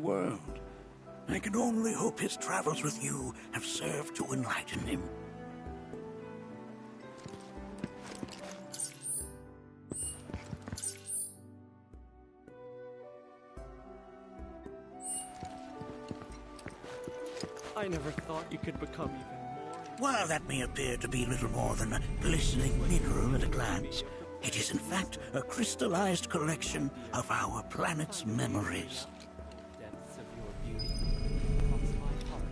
world. I can only hope his travels with you have served to enlighten him. I never thought you could become even more... While that may appear to be little more than a glistening mineral at a glance, it is in fact a crystallized collection of our planet's memories. Depths of your beauty cross my heart.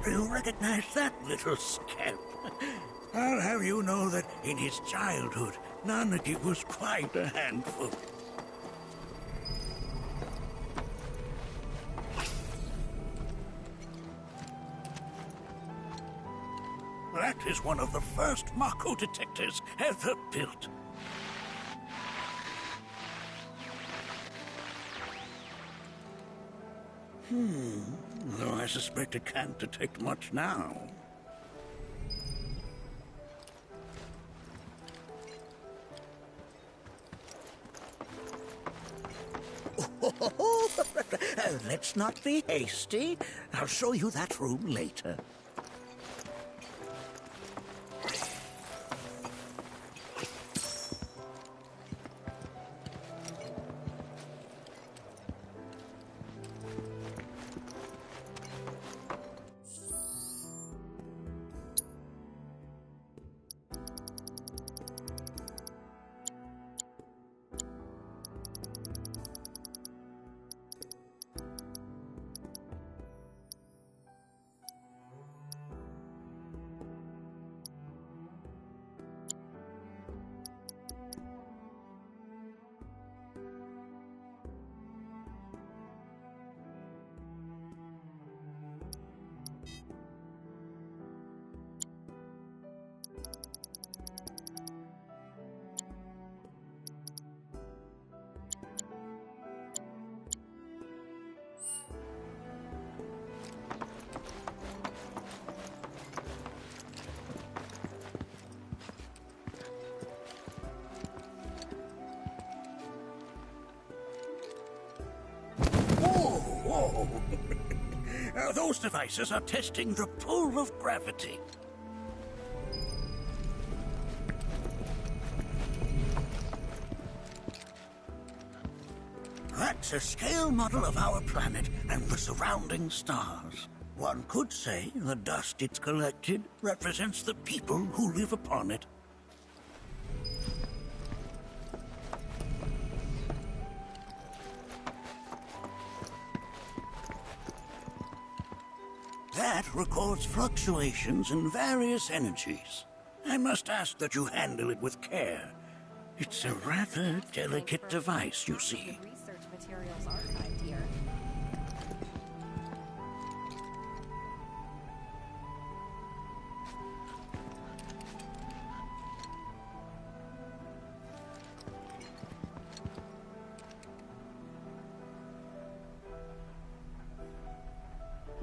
Do you recognize that little scamp? I'll have you know that in his childhood, Nanaki was quite a handful. That is one of the first Mako detectors ever built. Though I suspect it can't detect much now. Let's not be hasty. I'll show you that room later. Whoa! Those devices are testing the pull of gravity. That's a scale model of our planet and the surrounding stars. One could say the dust it's collected represents the people who live upon it. That records fluctuations in various energies. I must ask that you handle it with care. It's a rather delicate device, you see. Research materials archived here.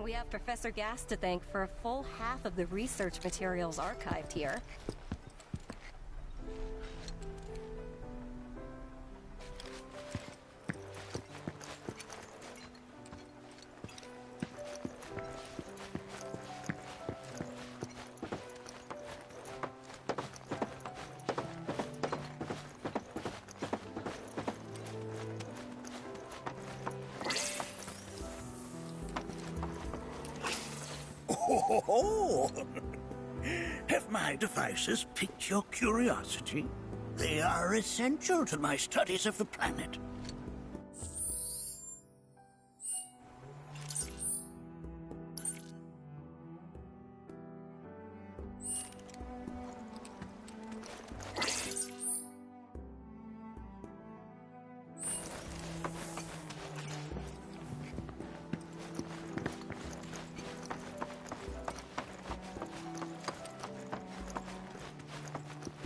We have Professor Gass to thank for a full half of the research materials archived here. Oh, have my devices piqued your curiosity? They are essential to my studies of the planet.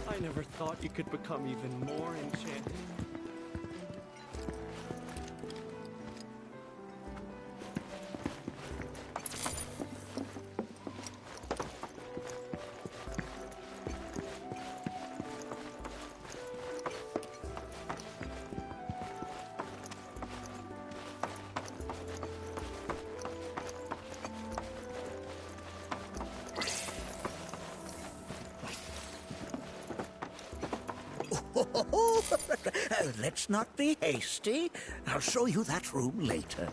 I never thought you could become even more enchanting. Let's not be hasty. I'll show you that room later.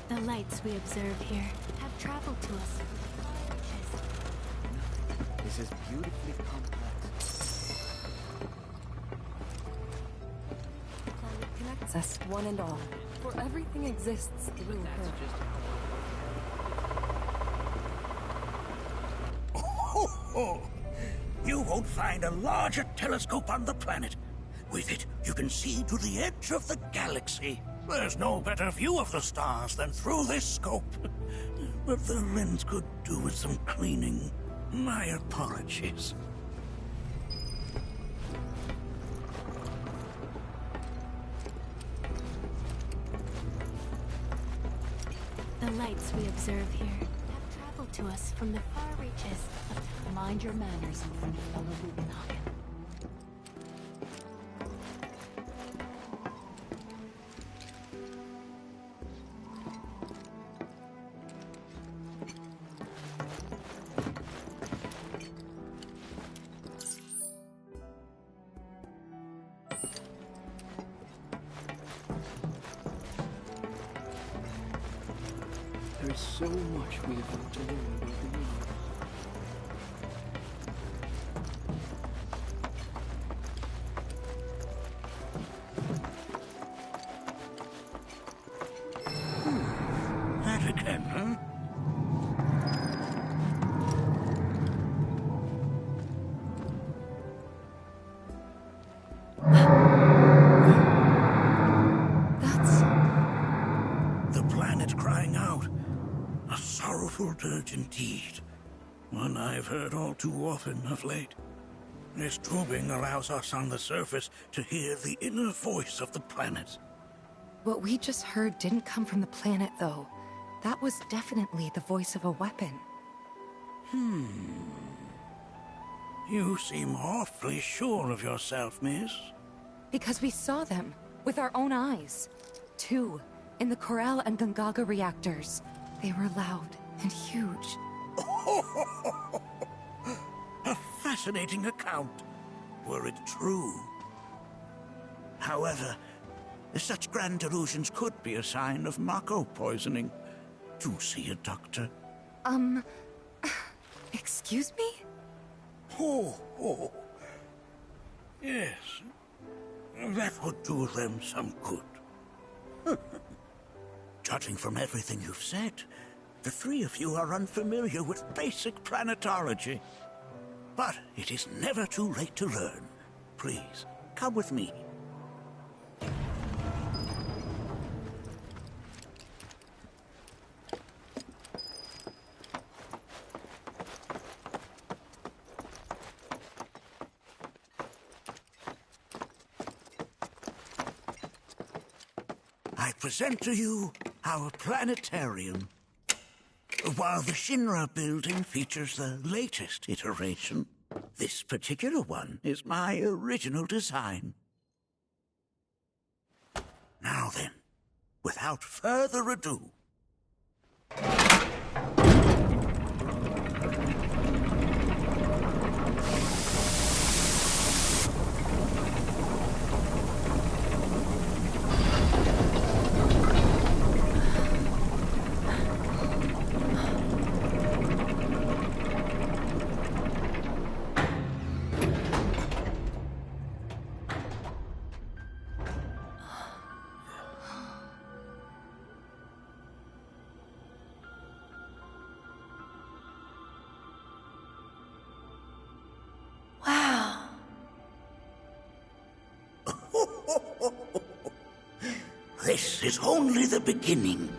The lights we observe here have traveled to us. This is beautifully complex. The planet connects us, one and all, for everything exists through her. That's just Oh, you won't find a larger telescope on the planet. With it, you can see to the edge of the galaxy. There's no better view of the stars than through this scope. But the lens could do with some cleaning. My apologies. The lights we observe here have traveled to us from the far reaches of time. Mind your manners, fellow Bugenhagen. There's so much we have to learn about the universe. That again, huh? That's... The planet crying out. A sorrowful dirge indeed. One I've heard all too often of late. This tubing allows us on the surface to hear the inner voice of the planet. What we just heard didn't come from the planet, though. That was definitely the voice of a weapon. You seem awfully sure of yourself, miss. Because we saw them, with our own eyes. 2, in the Corel and Gungaga reactors. They were loud and huge. A fascinating account, were it true. However, such grand delusions could be a sign of Mako poisoning. Do see a doctor. Excuse me? Oh. Yes. That would do them some good. Judging from everything you've said, the three of you are unfamiliar with basic planetology. But it is never too late to learn. Please, come with me. I present to you our planetarium. While the Shinra building features the latest iteration, this particular one is my original design. Now then, without further ado, Wow. this is only the beginning.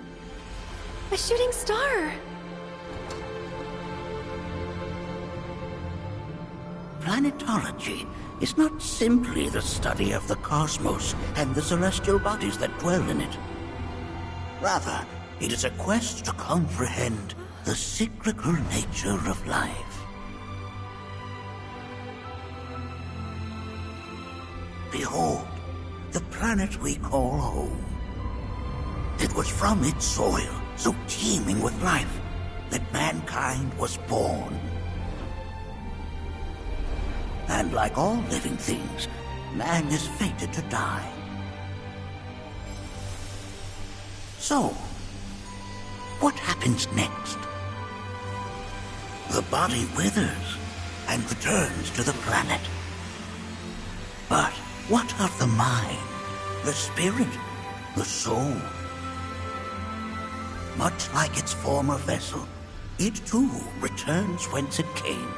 A shooting star! Planetology is not simply the study of the cosmos and the celestial bodies that dwell in it. Rather, it is a quest to comprehend the cyclical nature of life. Behold, the planet we call home. It was from its soil, so teeming with life, that mankind was born. And like all living things, man is fated to die. So, what happens next? The body withers and returns to the planet. But what of the mind, the spirit, the soul? Much like its former vessel, it too returns whence it came.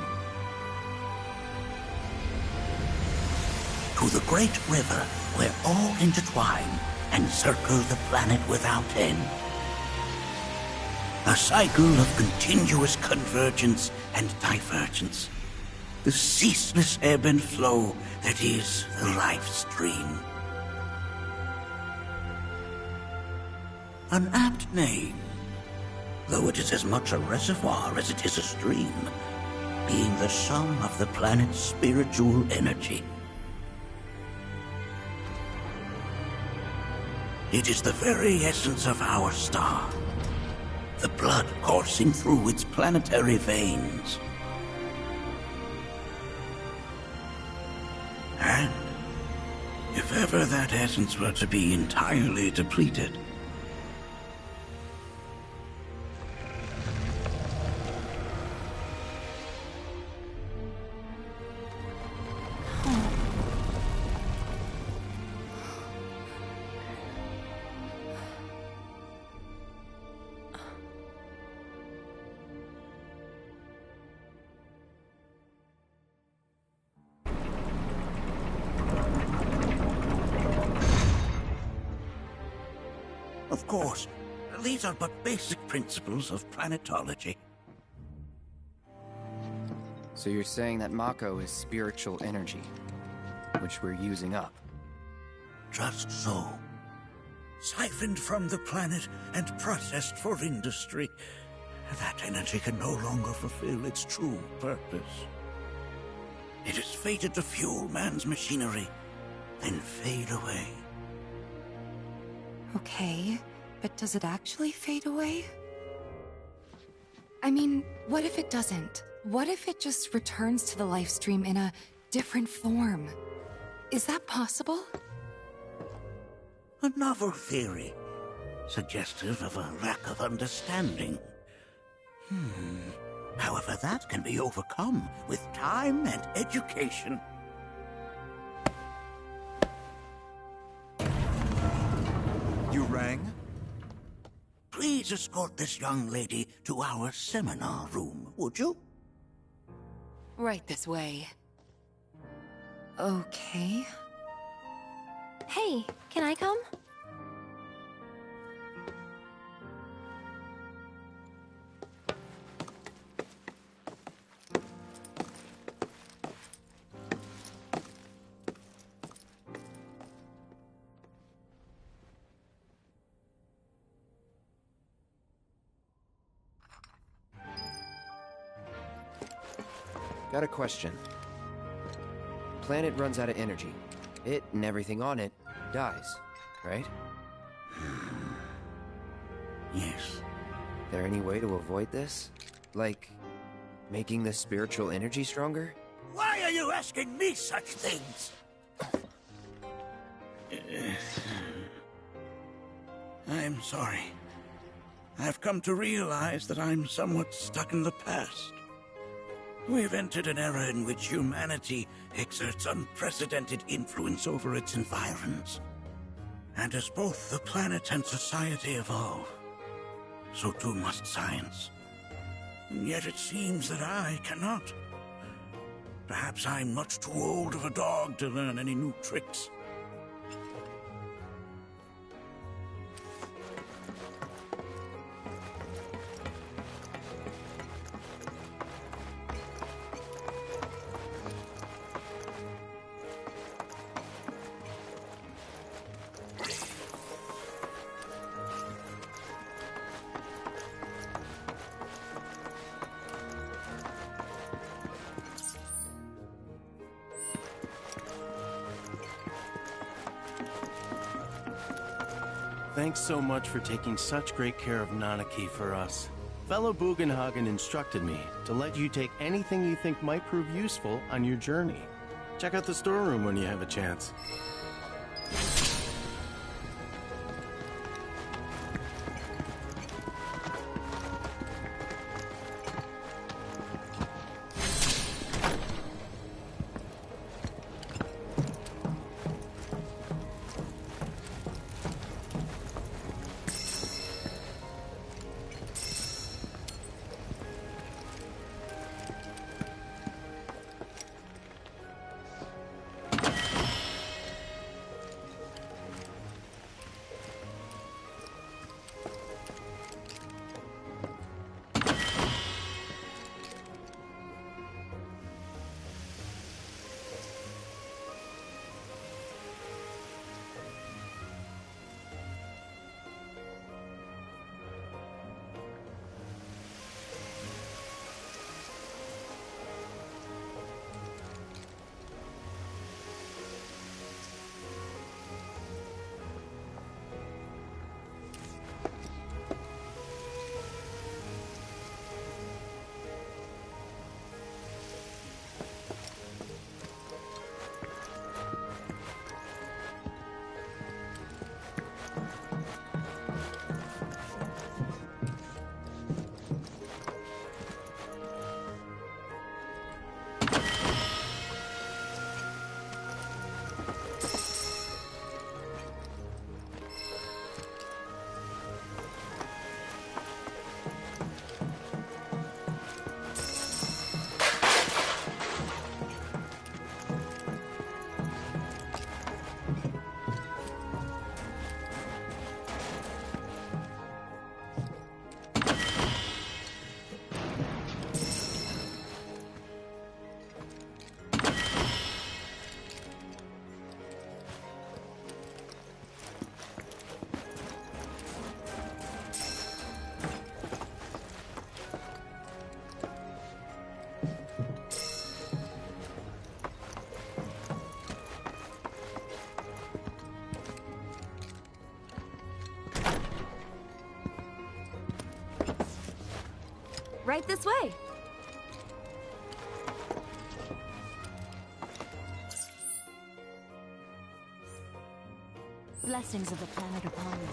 To the great river where all intertwine and circle the planet without end. A cycle of continuous convergence and divergence. The ceaseless ebb and flow that is the life stream. An apt name, though it is as much a reservoir as it is a stream, being the sum of the planet's spiritual energy. It is the very essence of our star, the blood coursing through its planetary veins. And if ever that essence were to be entirely depleted, of course, these are but basic principles of planetology. So you're saying that Mako is spiritual energy, which we're using up? Just so. Siphoned from the planet and processed for industry, that energy can no longer fulfill its true purpose. It is fated to fuel man's machinery, then fade away. Okay, but does it actually fade away? I mean, what if it doesn't? What if it just returns to the life stream in a different form? Is that possible? A novel theory, suggestive of a lack of understanding. However, that can be overcome with time and education. You rang? Please escort this young lady to our seminar room, would you? Right this way. Okay. Hey, can I come? Got a question. Planet runs out of energy. It and everything on it dies, right? Yes. There any way to avoid this? Like, making the spiritual energy stronger? Why are you asking me such things? I'm sorry. I've come to realize that I'm somewhat stuck in the past. We've entered an era in which humanity exerts unprecedented influence over its environs. And as both the planet and society evolve, so too must science. And yet it seems that I cannot. Perhaps I'm much too old of a dog to learn any new tricks. Thanks so much for taking such great care of Nanaki for us. Fellow Bugenhagen instructed me to let you take anything you think might prove useful on your journey. Check out the storeroom when you have a chance. Right this way. Blessings of the planet upon you.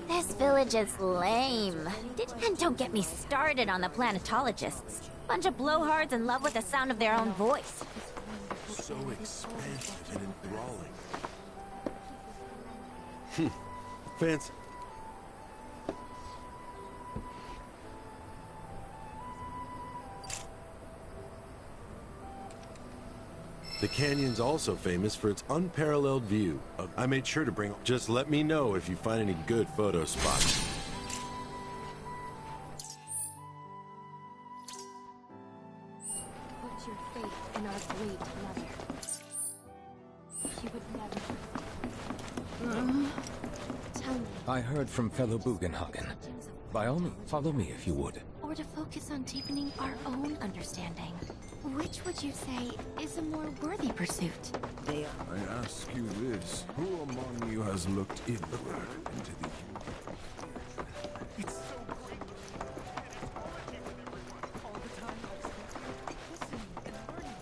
This village is lame. And don't get me started on the planetologists. Bunch of blowhards in love with the sound of their own voice. So expansive and enthralling. Fancy. The canyon's also famous for its unparalleled view. I made sure to bring... Just let me know if you find any good photo spots. Put your faith in our great mother. She would never... Tell me. I heard from fellow Bugenhagen. By all means, follow me if you would. Or to focus on deepening our own understanding. Which would you say is a more worthy pursuit? I ask you this, who among you has looked inward into the... It's so great. All the time I've spent listening and learning.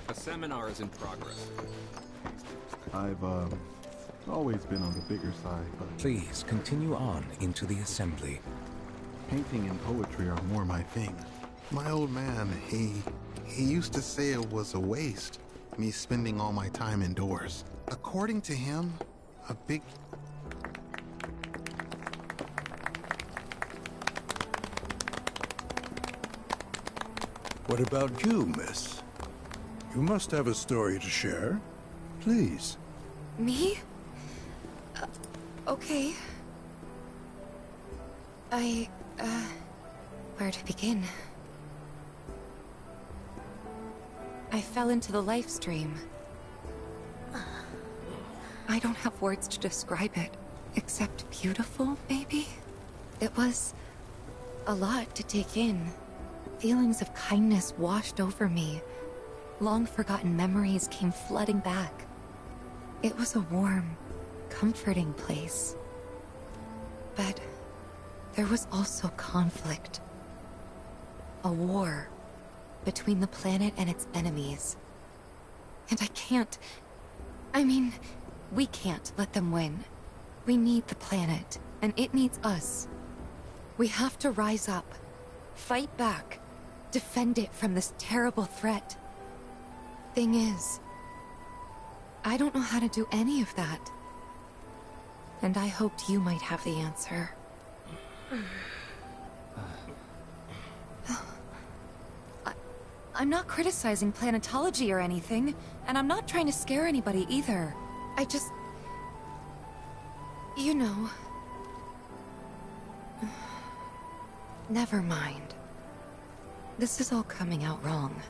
A seminar is in progress. I've, always been on the bigger side, but... Please, continue on into the assembly. Painting and poetry are more my thing. My old man, he used to say it was a waste, me spending all my time indoors. According to him, a big... What about you, miss? You must have a story to share. Please. Me? Okay. Where to begin? I fell into the life stream. I don't have words to describe it, except beautiful, maybe? It was a lot to take in. Feelings of kindness washed over me. Long-forgotten memories came flooding back. It was a warm, comforting place. But there was also conflict. A war between the planet and its enemies. And we can't let them win. We need the planet, and it needs us. We have to rise up, fight back, defend it from this terrible threat. Thing is, I don't know how to do any of that. And I hoped you might have the answer. I'm not criticizing planetology or anything, and I'm not trying to scare anybody either. I just... You know... Never mind. This is all coming out wrong.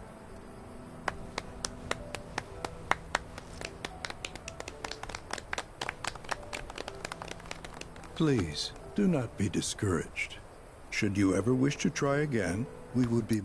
Please, do not be discouraged. Should you ever wish to try again, we would be...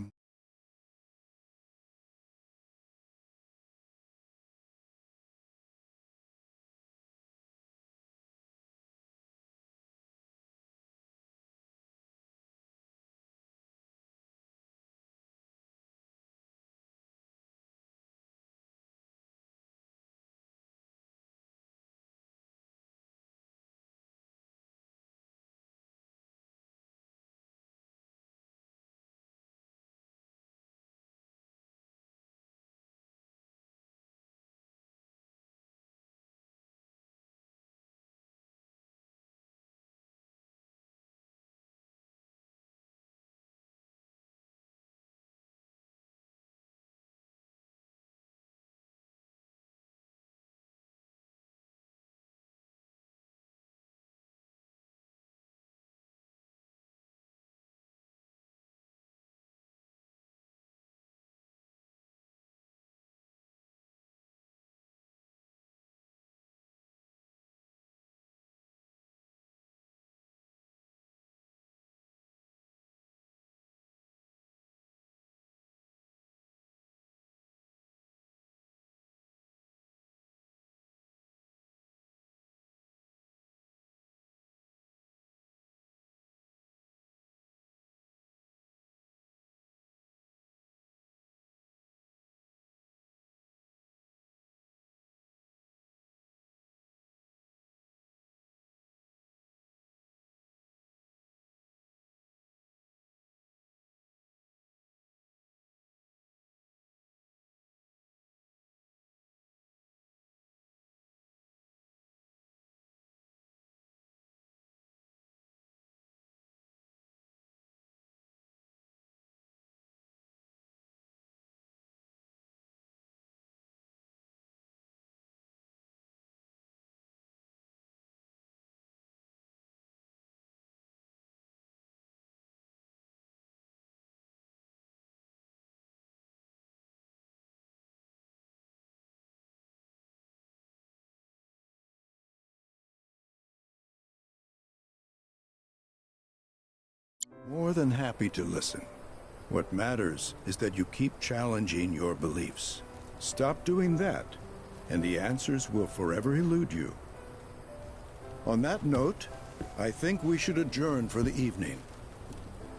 More than happy to listen. What matters is that you keep challenging your beliefs. Stop doing that, and the answers will forever elude you. On that note, I think we should adjourn for the evening.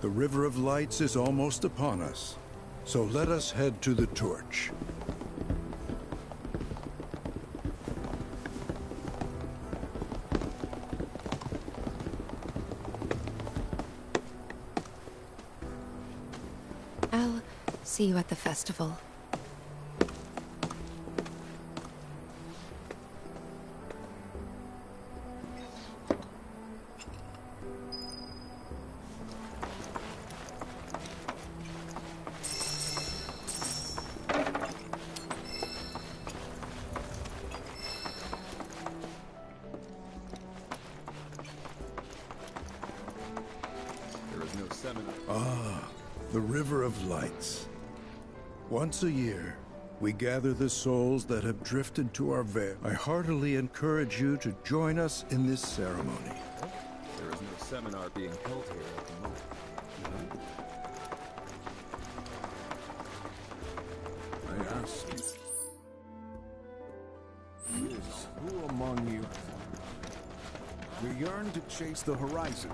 The River of Lights is almost upon us, so let us head to the torch. I'll see you at the festival. The River of Lights. Once a year, we gather the souls that have drifted to our veil. I heartily encourage you to join us in this ceremony. There is no seminar being held here at the moment. I ask you, who among you yearn to chase the horizon?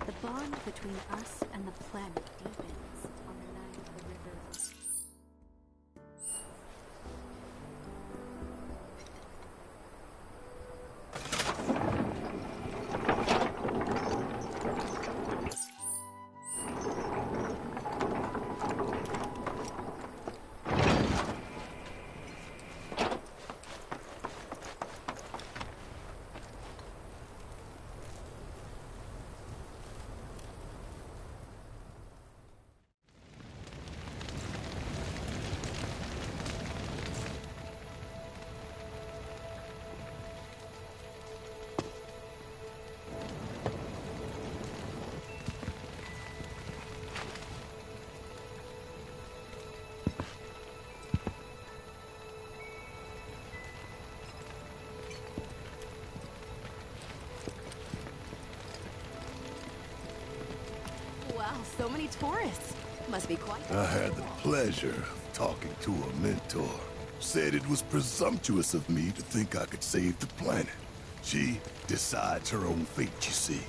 The bond between us and the planet deepens on the night of the river. Wow, so many tourists. Must be quite... I had the pleasure of talking to a mentor. Said it was presumptuous of me to think I could save the planet. She decides her own fate, you see.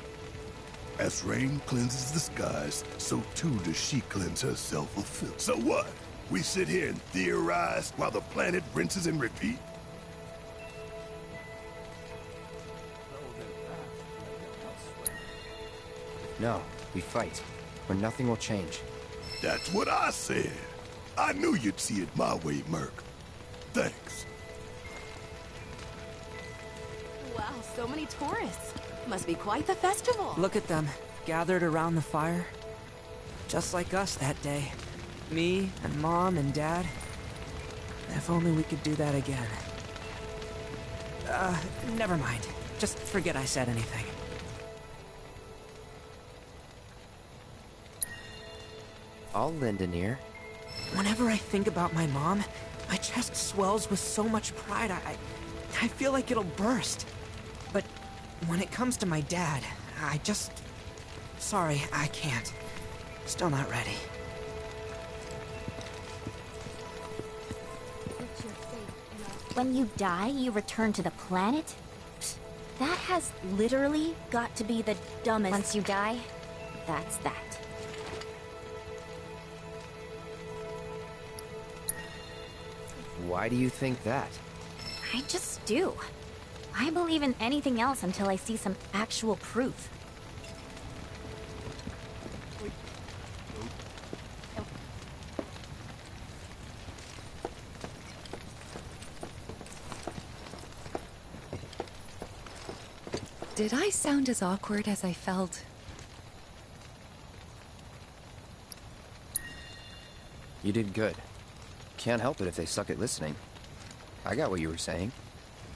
As rain cleanses the skies, so too does she cleanse herself of filth. So what? We sit here and theorize while the planet rinses and repeats? No, we fight, or nothing will change. That's what I said. I knew you'd see it my way, Merc. Thanks. Wow, so many tourists. Must be quite the festival. Look at them, gathered around the fire. Just like us that day. Me and Mom and Dad. If only we could do that again. Never mind. Just forget I said anything. I'll lend an ear. Whenever I think about my mom, my chest swells with so much pride, I feel like it'll burst. But when it comes to my dad, I just... Sorry, I can't. Still not ready. When you die, you return to the planet? Psst, that has literally got to be the dumbest... Once you die, that's that. Why do you think that? I just do. I believe in anything else until I see some actual proof. Did I sound as awkward as I felt? You did good. Can't help it if they suck at listening. I got what you were saying.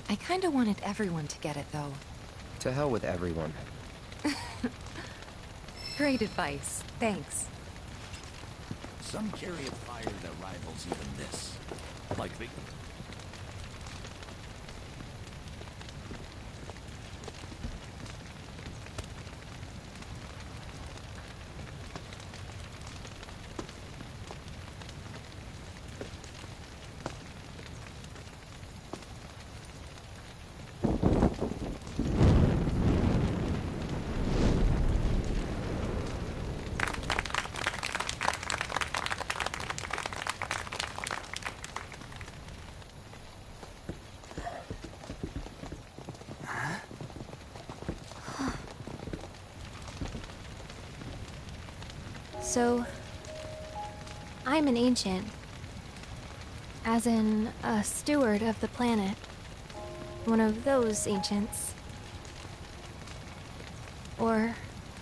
I kinda wanted everyone to get it, though. To hell with everyone. Great advice. Thanks. Some carry a fire that rivals even this. Like the... So, I'm an ancient. As in, a steward of the planet. One of those ancients. Or,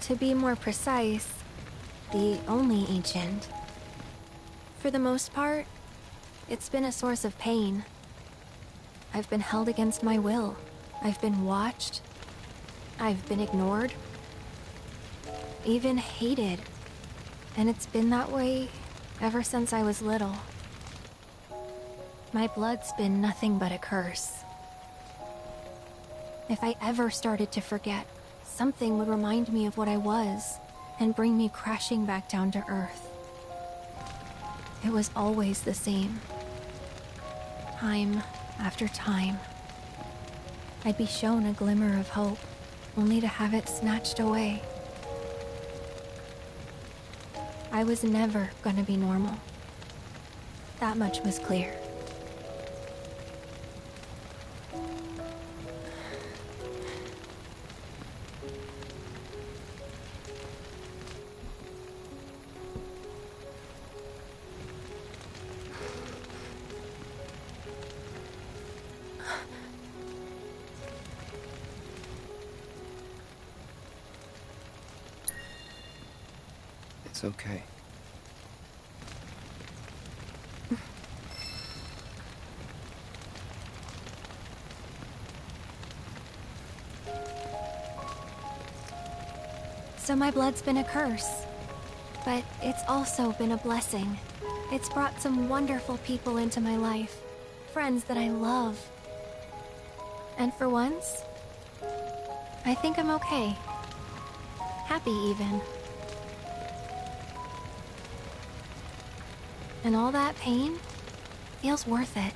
to be more precise, the only ancient. For the most part, it's been a source of pain. I've been held against my will. I've been watched. I've been ignored. Even hated. And it's been that way ever since I was little. My blood's been nothing but a curse. If I ever started to forget, something would remind me of what I was and bring me crashing back down to Earth. It was always the same. Time after time. I'd be shown a glimmer of hope, only to have it snatched away. I was never gonna be normal. That much was clear. It's okay. So my blood's been a curse, but it's also been a blessing. It's brought some wonderful people into my life, friends that I love. And for once, I think I'm okay. Happy even. And all that pain feels worth it.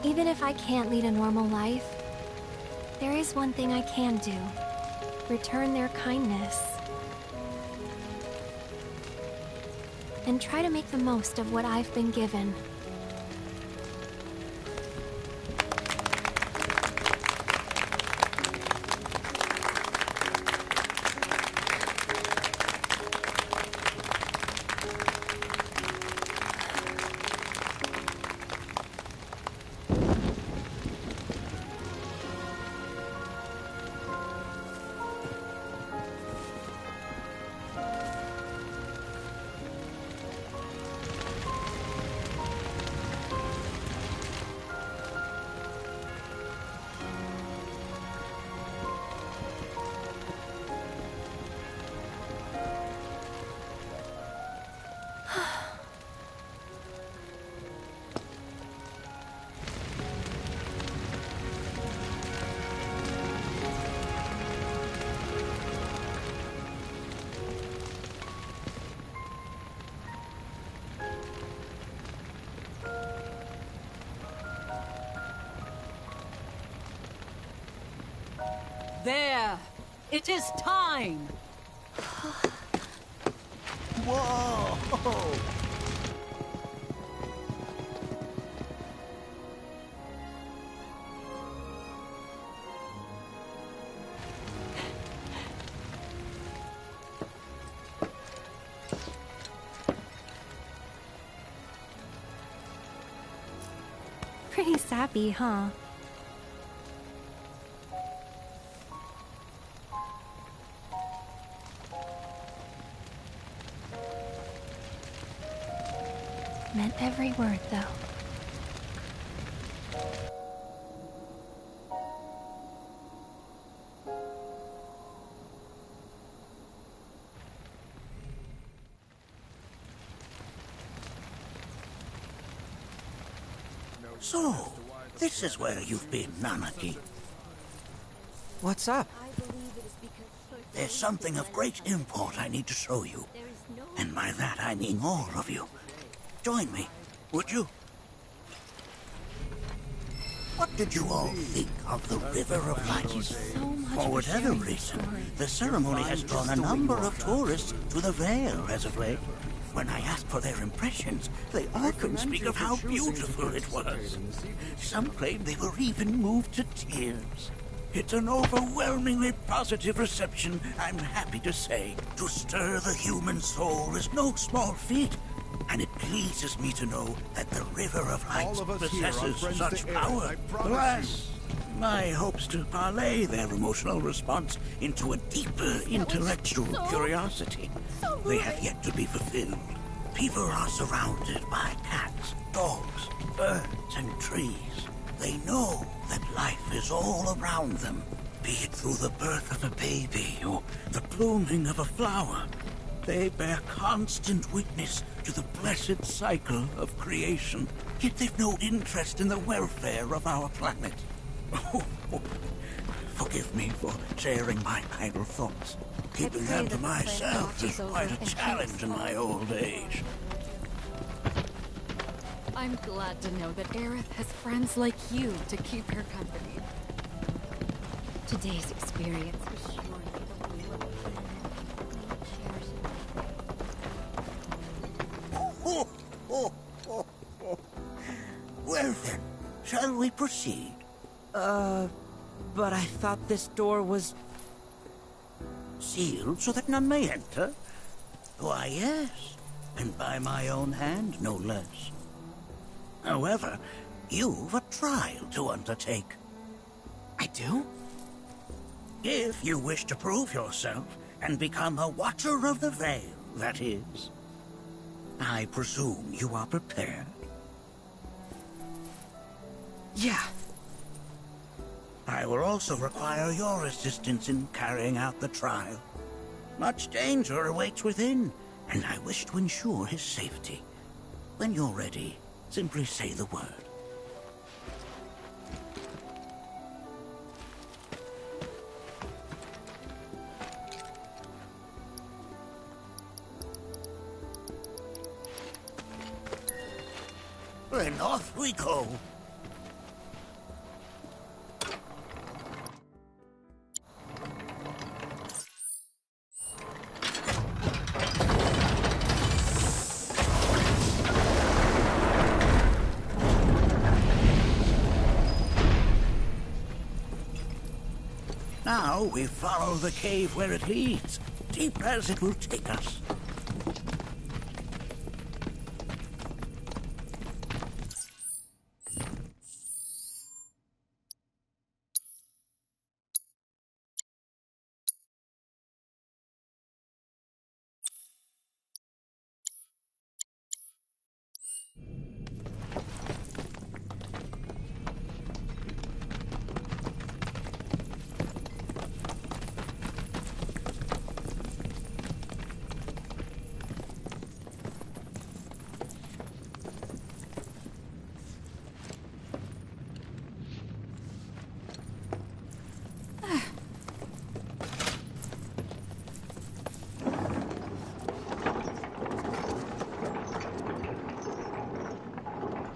Even if I can't lead a normal life, there is one thing I can do. Return their kindness. And try to make the most of what I've been given. There! It is time! Whoa! Pretty sappy, huh? Meant every word, though. So, this is where you've been, Nanaki. What's up? There's something of great import I need to show you. And by that I mean all of you. Join me, would you? What did you all think of the River of Light? For whatever reason, the ceremony has drawn a number of tourists to the Vale as of late. When I asked for their impressions, they often speak of how beautiful it was. Some claim they were even moved to tears. It's an overwhelmingly positive reception, I'm happy to say. To stir the human soul is no small feat, and it pleases me to know that the River of Light possesses such power. Alas, my hopes to parlay their emotional response into a deeper intellectual curiosity, they have yet to be fulfilled. People are surrounded by cats, dogs, birds and trees. They know that life is all around them, be it through the birth of a baby or the blooming of a flower. They bear constant witness to the blessed cycle of creation, yet they've no interest in the welfare of our planet. Forgive me for sharing my idle thoughts. Keeping them to myself is quite a challenge in my old age. I'm glad to know that Aerith has friends like you to keep her company. Today's experience was surely the real Well then, shall we proceed? But I thought this door was... Sealed so that none may enter? Why, yes. And by my own hand, no less. However, you've a trial to undertake. I do? If you wish to prove yourself and become a Watcher of the Veil, that is. I presume you are prepared? Yeah. I will also require your assistance in carrying out the trial. Much danger awaits within, and I wish to ensure his safety. When you're ready, simply say the word. Then off we go. Now we follow the cave where it leads, deep as it will take us.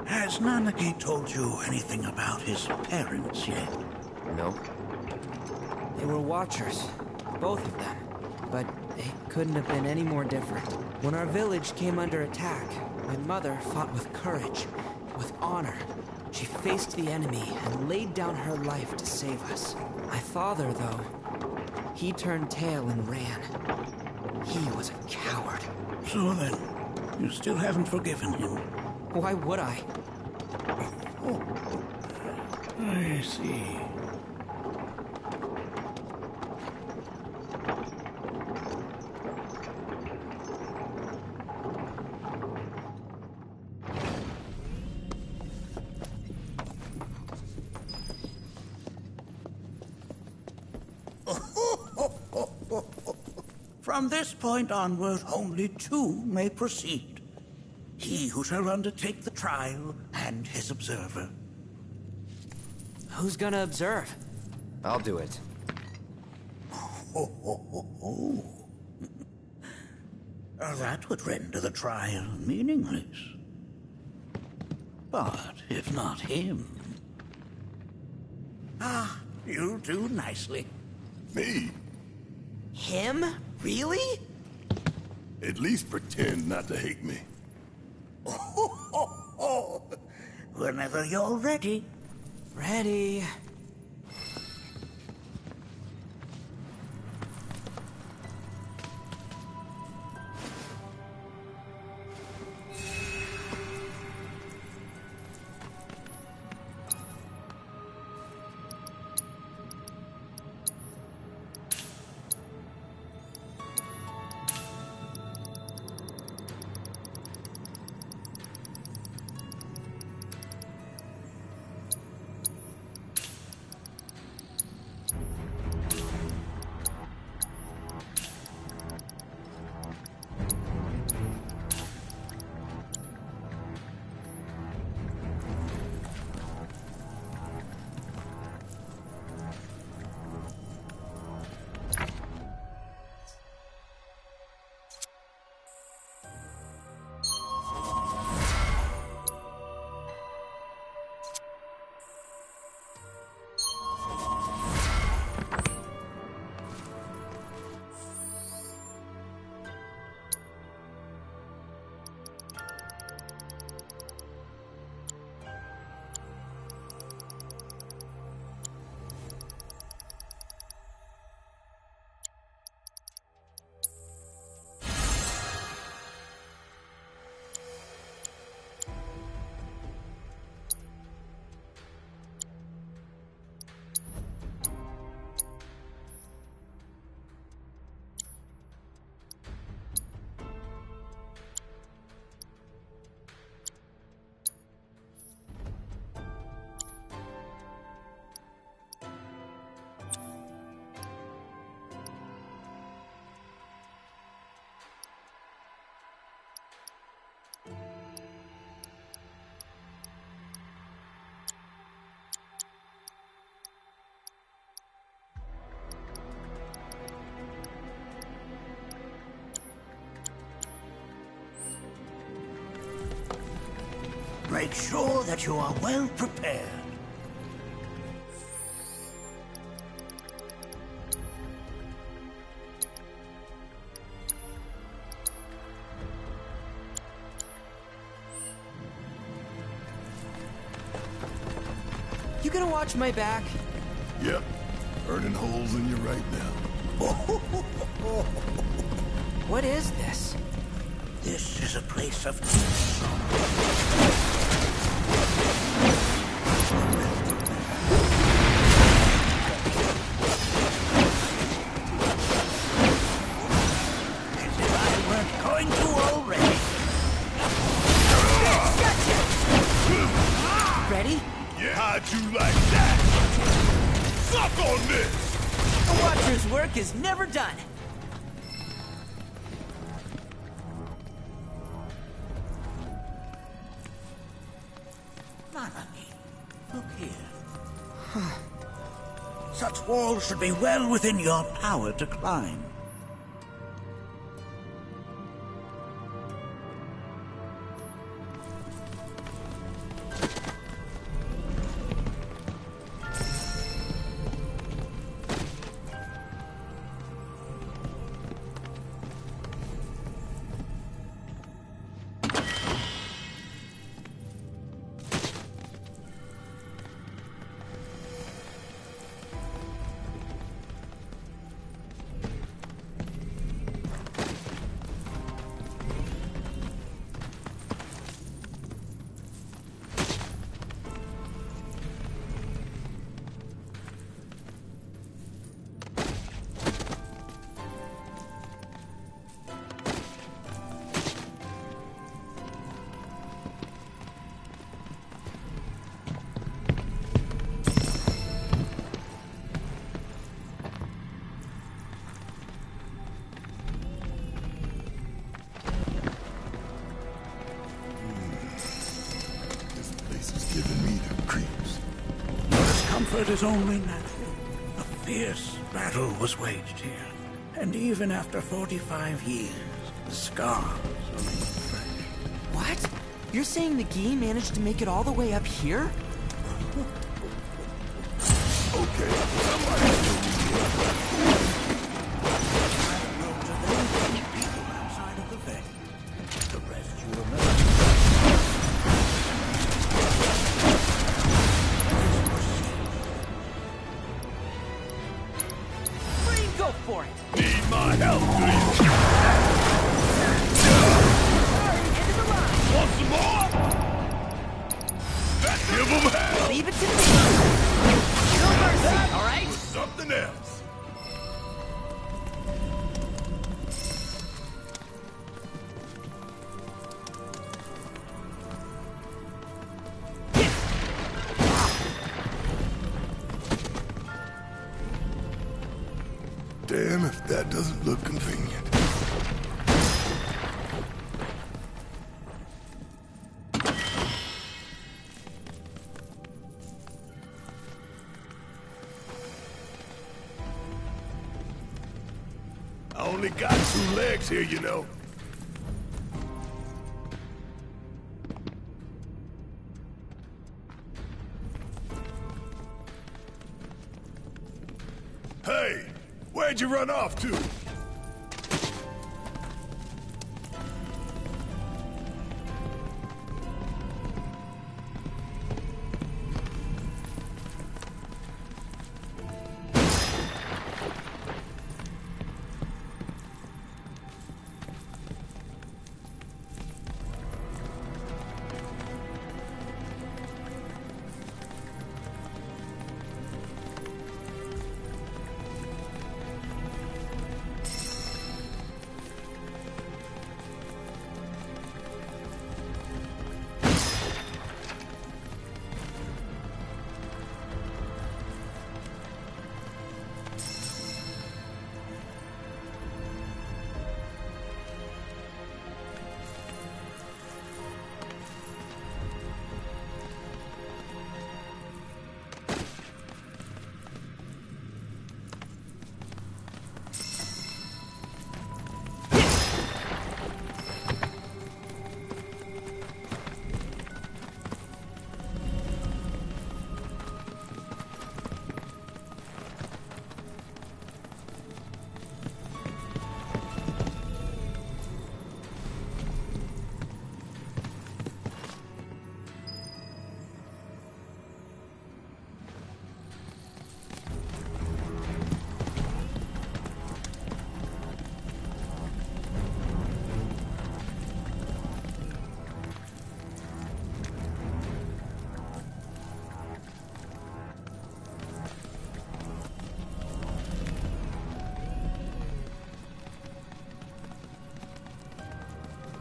Has Nanaki told you anything about his parents yet? No. They were Watchers, both of them. But they couldn't have been any more different. When our village came under attack, my mother fought with courage, with honor. She faced the enemy and laid down her life to save us. My father, though, he turned tail and ran. He was a coward. So then, you still haven't forgiven him? Why would I? Oh, I see. From this point onward, only two may proceed. He who shall undertake the trial and his observer. Who's gonna observe? I'll do it. That would render the trial meaningless. But if not him... Ah, you'll do nicely. Me? Him? Really? At least pretend not to hate me. Whenever you're ready. Ready. make sure that you are well prepared. You gonna watch my back? Yep. Burning holes in you right now. What is this? This is a place of peace. As if I weren't going to already. Ready? Yeah, how'd you like that? Suck on this! A Watcher's work is never done. Nanaki, look here. Such walls should be well within your power to climb. Comfort is only natural. A fierce battle was waged here. And even after 45 years, the scars remain fresh. What? You're saying the Gi managed to make it all the way up here? Okay, somebody show me People outside of the veil. The rest you remember. Go for it! Need my help, do you? Into the line! Want some more? Give them hell! Leave it to me! No mercy, alright? Something else. Damn if that doesn't look convenient. I only got 2 legs here, you know. Hey! Where'd you run off to?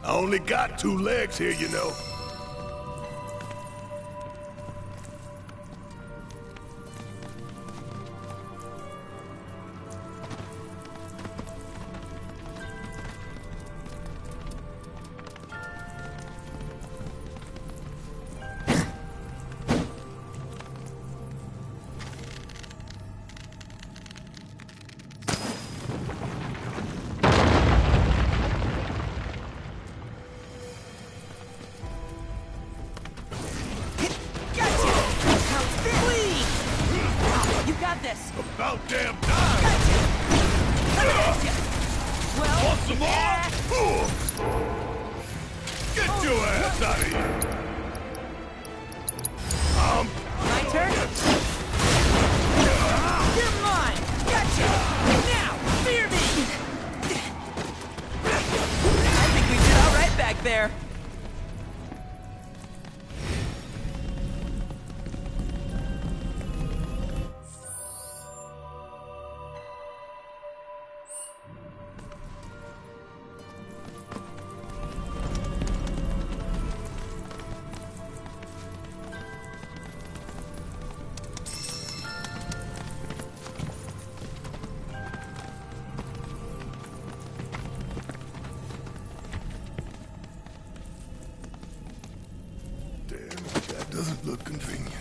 I only got 2 legs here, you know. About damn time! Well, want some more? Get your ass out of here! My turn? You're mine! Gotcha! Now, fear me! I think we did all right back there. That doesn't look convenient.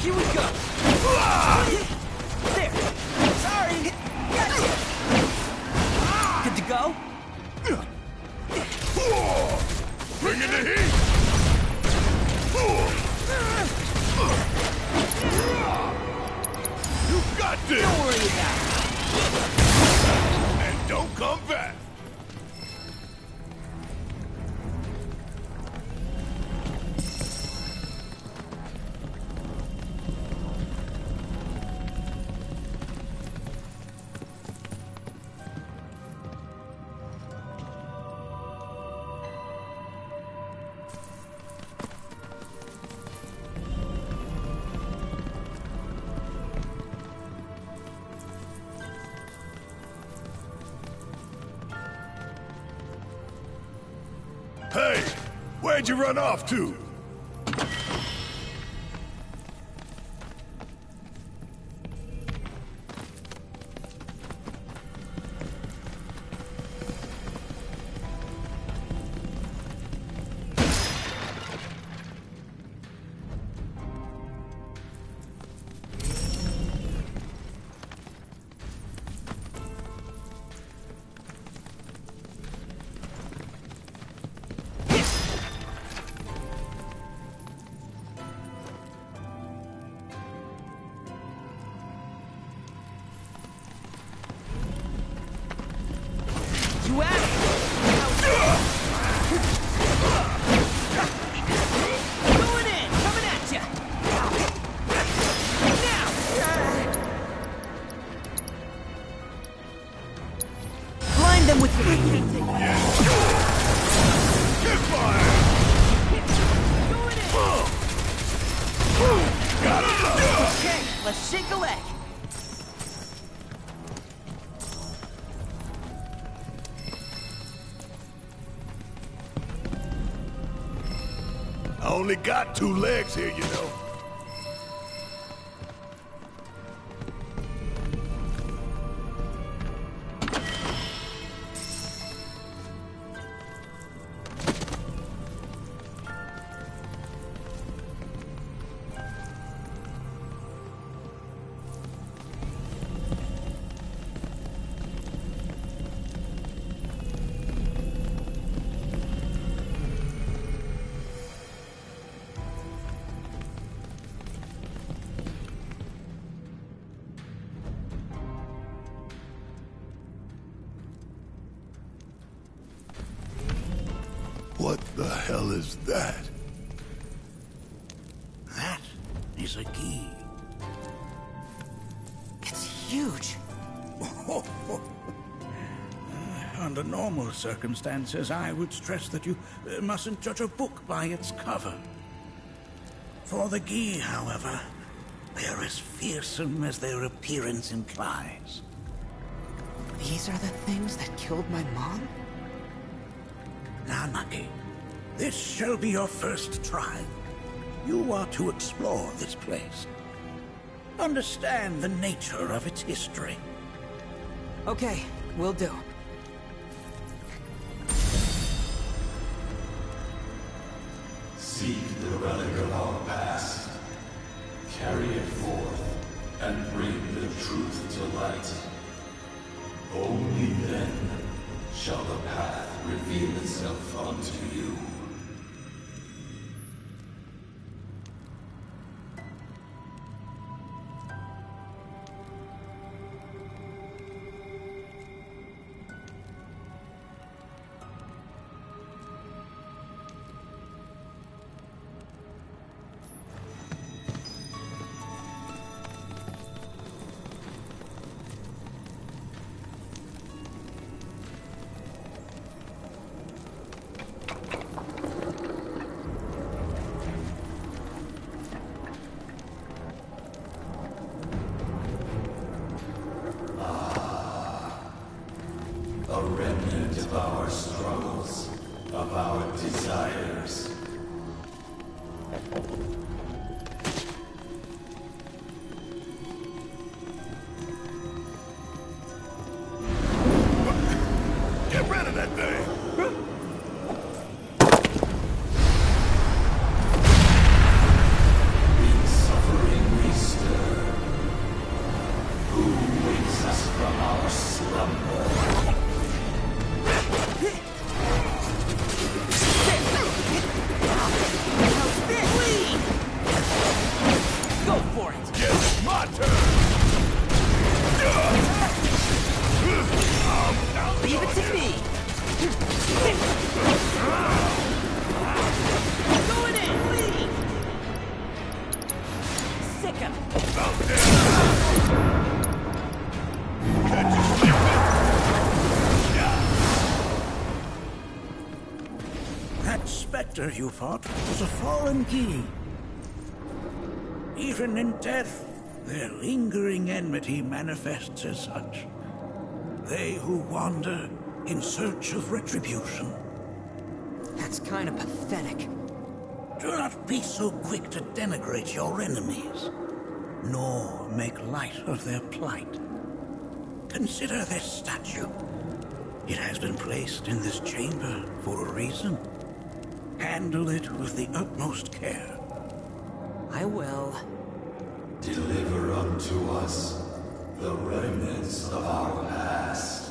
Here we go! There! Sorry! Gotcha! Good to go? Bring in the heat! You got this! Don't worry about it! And don't come back! Hey, where'd you run off to? You at it! Going in! Coming at ya! Now! Blind them with your painting! Get fire! Going in! Got him! Okay, let's shake a leg! I only got 2 legs here, you know. The hell is that? That is a key. It's huge. Under normal circumstances, I would stress that you mustn't judge a book by its cover. For the Gi, however, they are as fearsome as their appearance implies. These are the things that killed my mom? Nanaki, this shall be your first trial. You are to explore this place. Understand the nature of its history. Okay, will do. Seek the relic of our past. Carry it forth, and bring the truth to light. Only then shall the path reveal itself unto you. A remnant of our struggles, of our desires. Get rid of that thing! In suffering we stir. Who wakes us from our slumber? Go for it! Yes, my turn! Leave it to me! Going in, lead! Sick him! That specter you fought was a fallen Gi. Even in death, their lingering enmity manifests as such. They who wander in search of retribution. That's kind of pathetic. Do not be so quick to denigrate your enemies, nor make light of their plight. Consider this statue. It has been placed in this chamber for a reason. Handle it with the utmost care. I will. Deliver unto us the remnants of our past.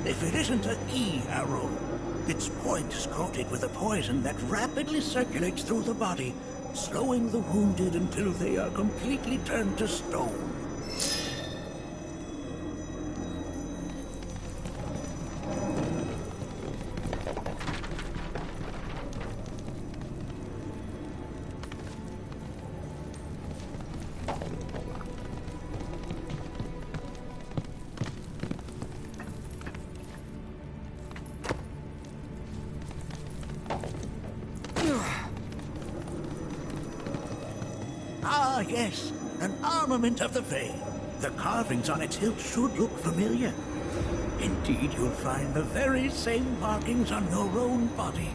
If it isn't a Gi arrow, its point is coated with a poison that rapidly circulates through the body, slowing the wounded until they are completely turned to stone. Ah, yes, an armament of the Veil. The carvings on its hilt should look familiar. Indeed, you'll find the very same markings on your own body.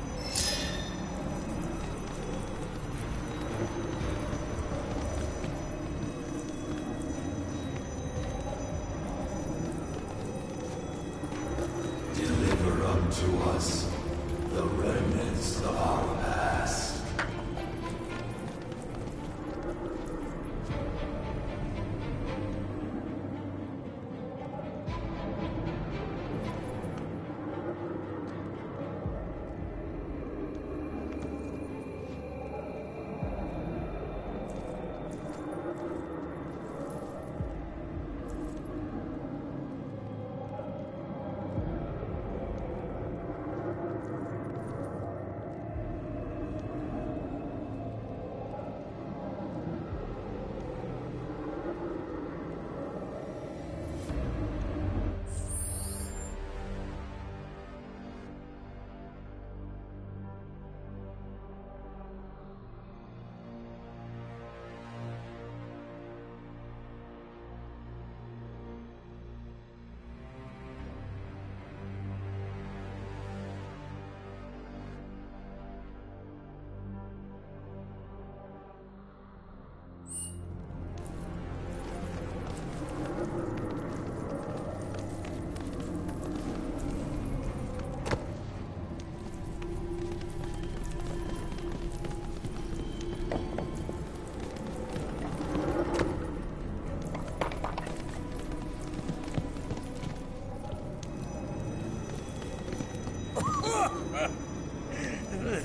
Deliver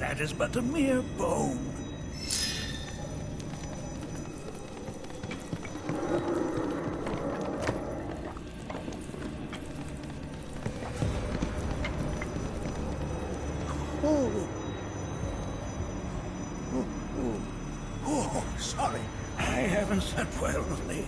that is but a mere bone. Oh, sorry. I haven't slept well of late.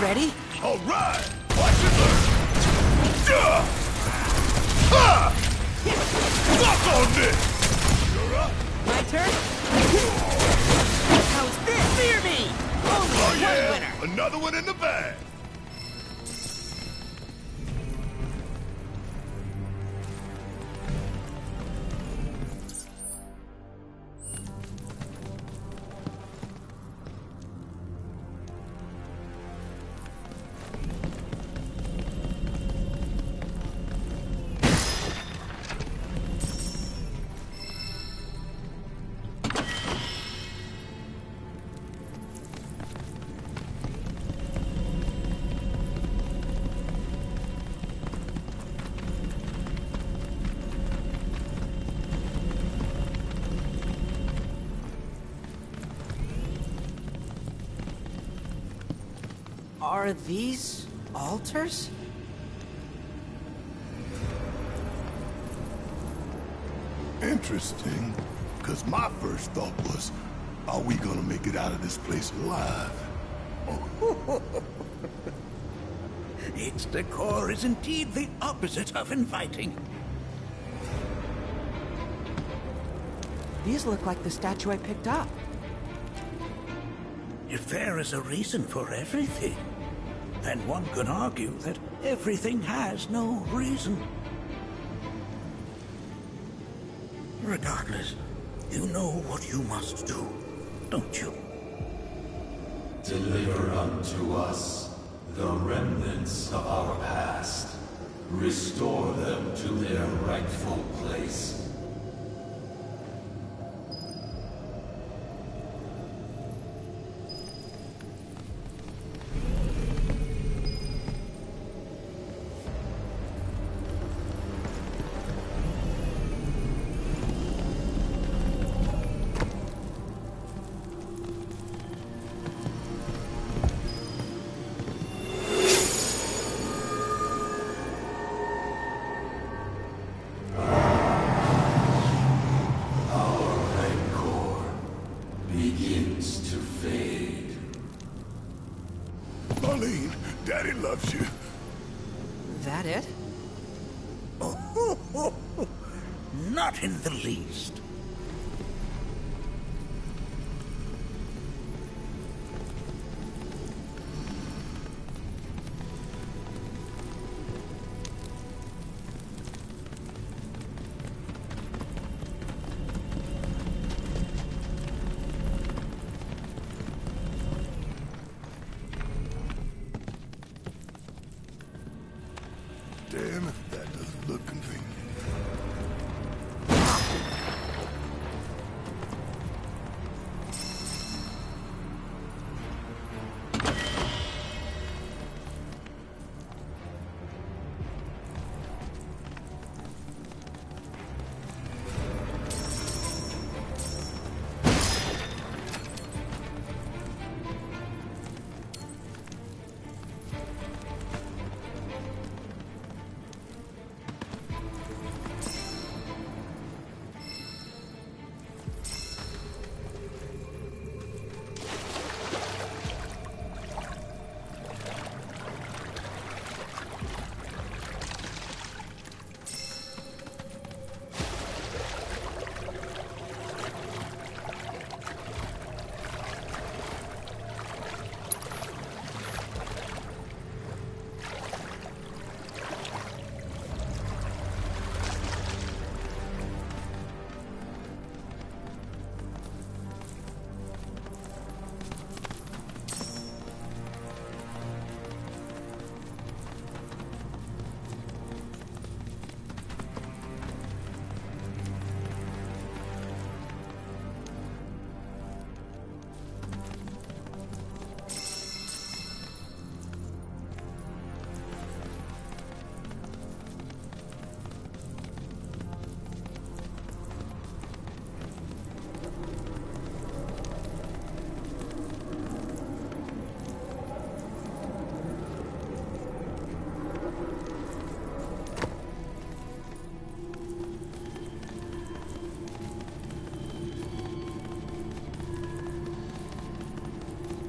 Ready? All right! Watch and learn! Ha! Fuck on this! You're up! My turn? How's this? Fear me! Only Oh one yeah! winner! Another one in the bag! Are these altars? Interesting. Because my first thought was, are we gonna make it out of this place alive? Its decor is indeed the opposite of inviting. These look like the statue I picked up. If there is a reason for everything, then one could argue that everything has no reason. Regardless, you know what you must do, don't you? Deliver unto us the remnants of our past. Restore them to their rightful place. Marlene, Daddy loves you. That it? Not in the least. Damn if that doesn't look convenient.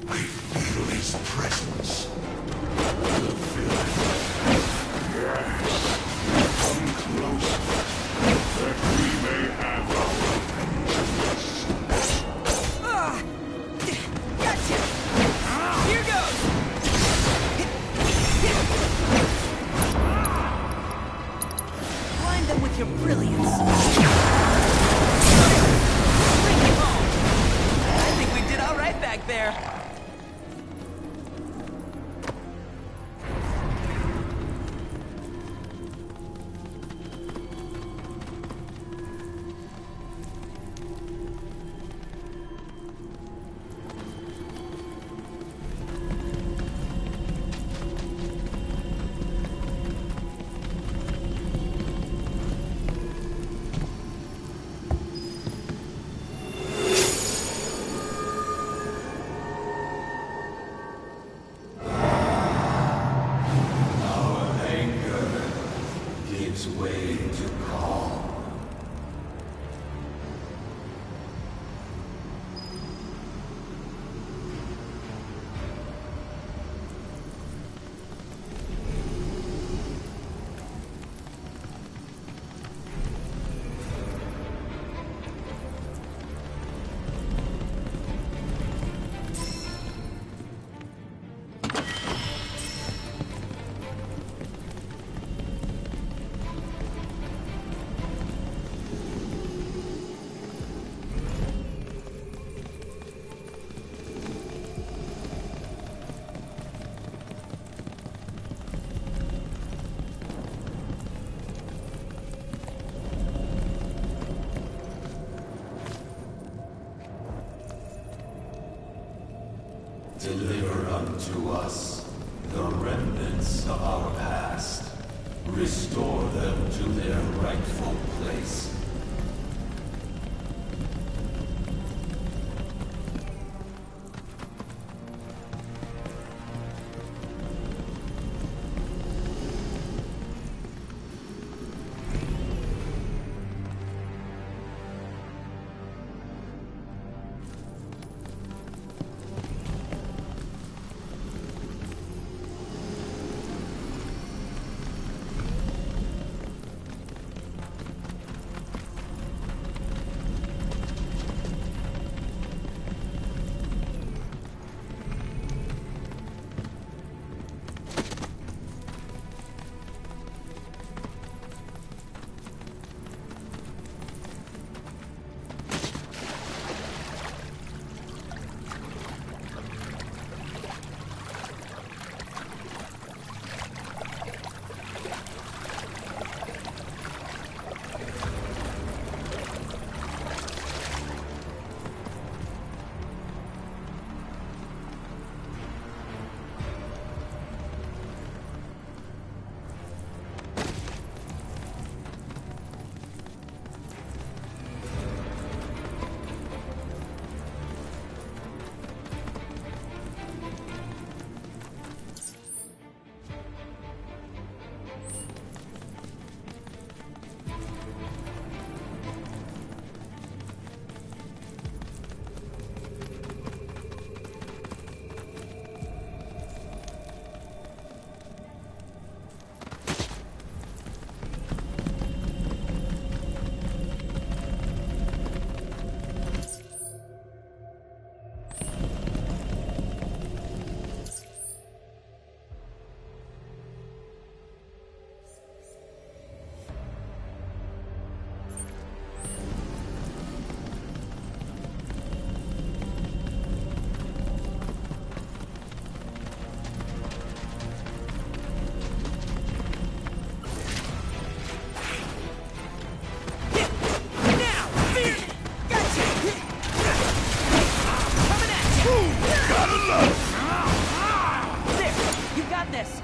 I feel his presence. The feeling. Yes. Come closer, that we may have our vengeance. Gotcha! Here goes! Blind them with your brilliance. Bring it home. I think we did all right back there. Way to calm. Deliver unto us the remnants of our past. Restore them to their rightful place.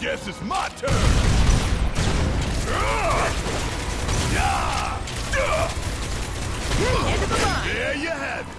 Guess it's my turn! End of the line! There you have it!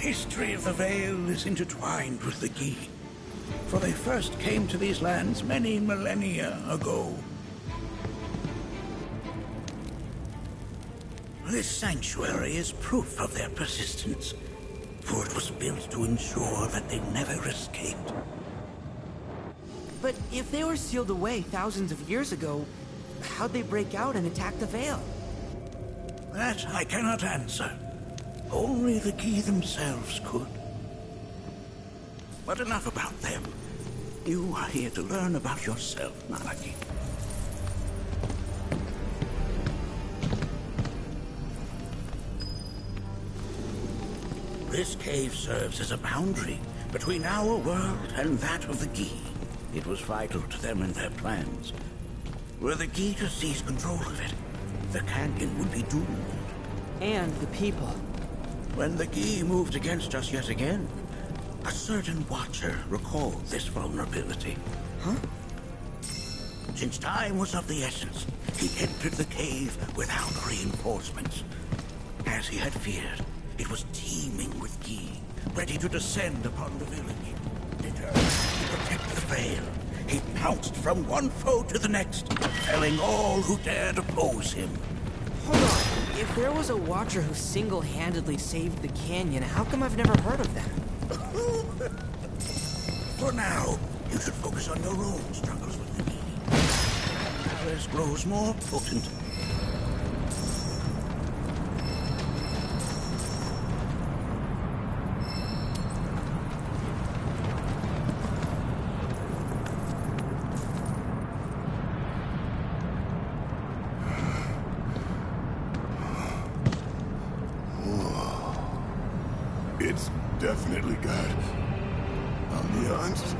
history of the Vale is intertwined with the Gi, for they first came to these lands many millennia ago. This sanctuary is proof of their persistence, for it was built to ensure that they never escaped. But if they were sealed away thousands of years ago, how'd they break out and attack the Vale? That I cannot answer. Only the Gi themselves could. But enough about them. You are here to learn about yourself, Nanaki. This cave serves as a boundary between our world and that of the Gi. It was vital to them and their plans. Were the Gi to seize control of it, the canyon would be doomed. And the people. When the Gi moved against us yet again, a certain Watcher recalled this vulnerability. Huh? Since time was of the essence, he entered the cave without reinforcements. As he had feared, it was teeming with Gi, ready to descend upon the village. Determined to protect the Vale, he pounced from one foe to the next, felling all who dared oppose him. Hold on. If there was a Watcher who single-handedly saved the canyon, how come I've never heard of them? For now, you should focus on your own struggles with the Gi. Alice grows more potent. It's definitely got ambiance.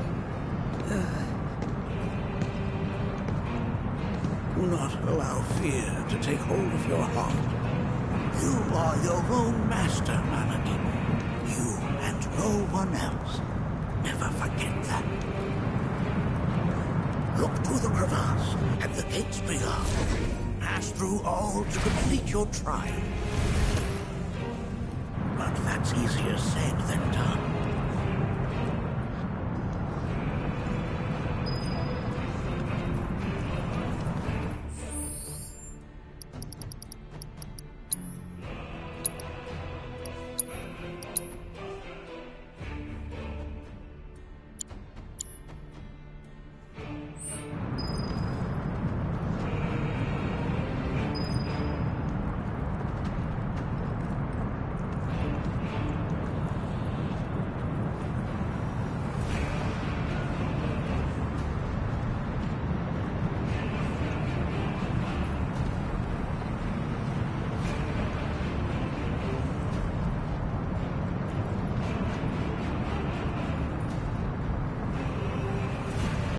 Do not allow fear to take hold of your heart. You are your own master, Nanaki. You and no one else. Never forget that. Look to the crevasse and the gates beyond. Pass through all to complete your trial. But that's easier said than done.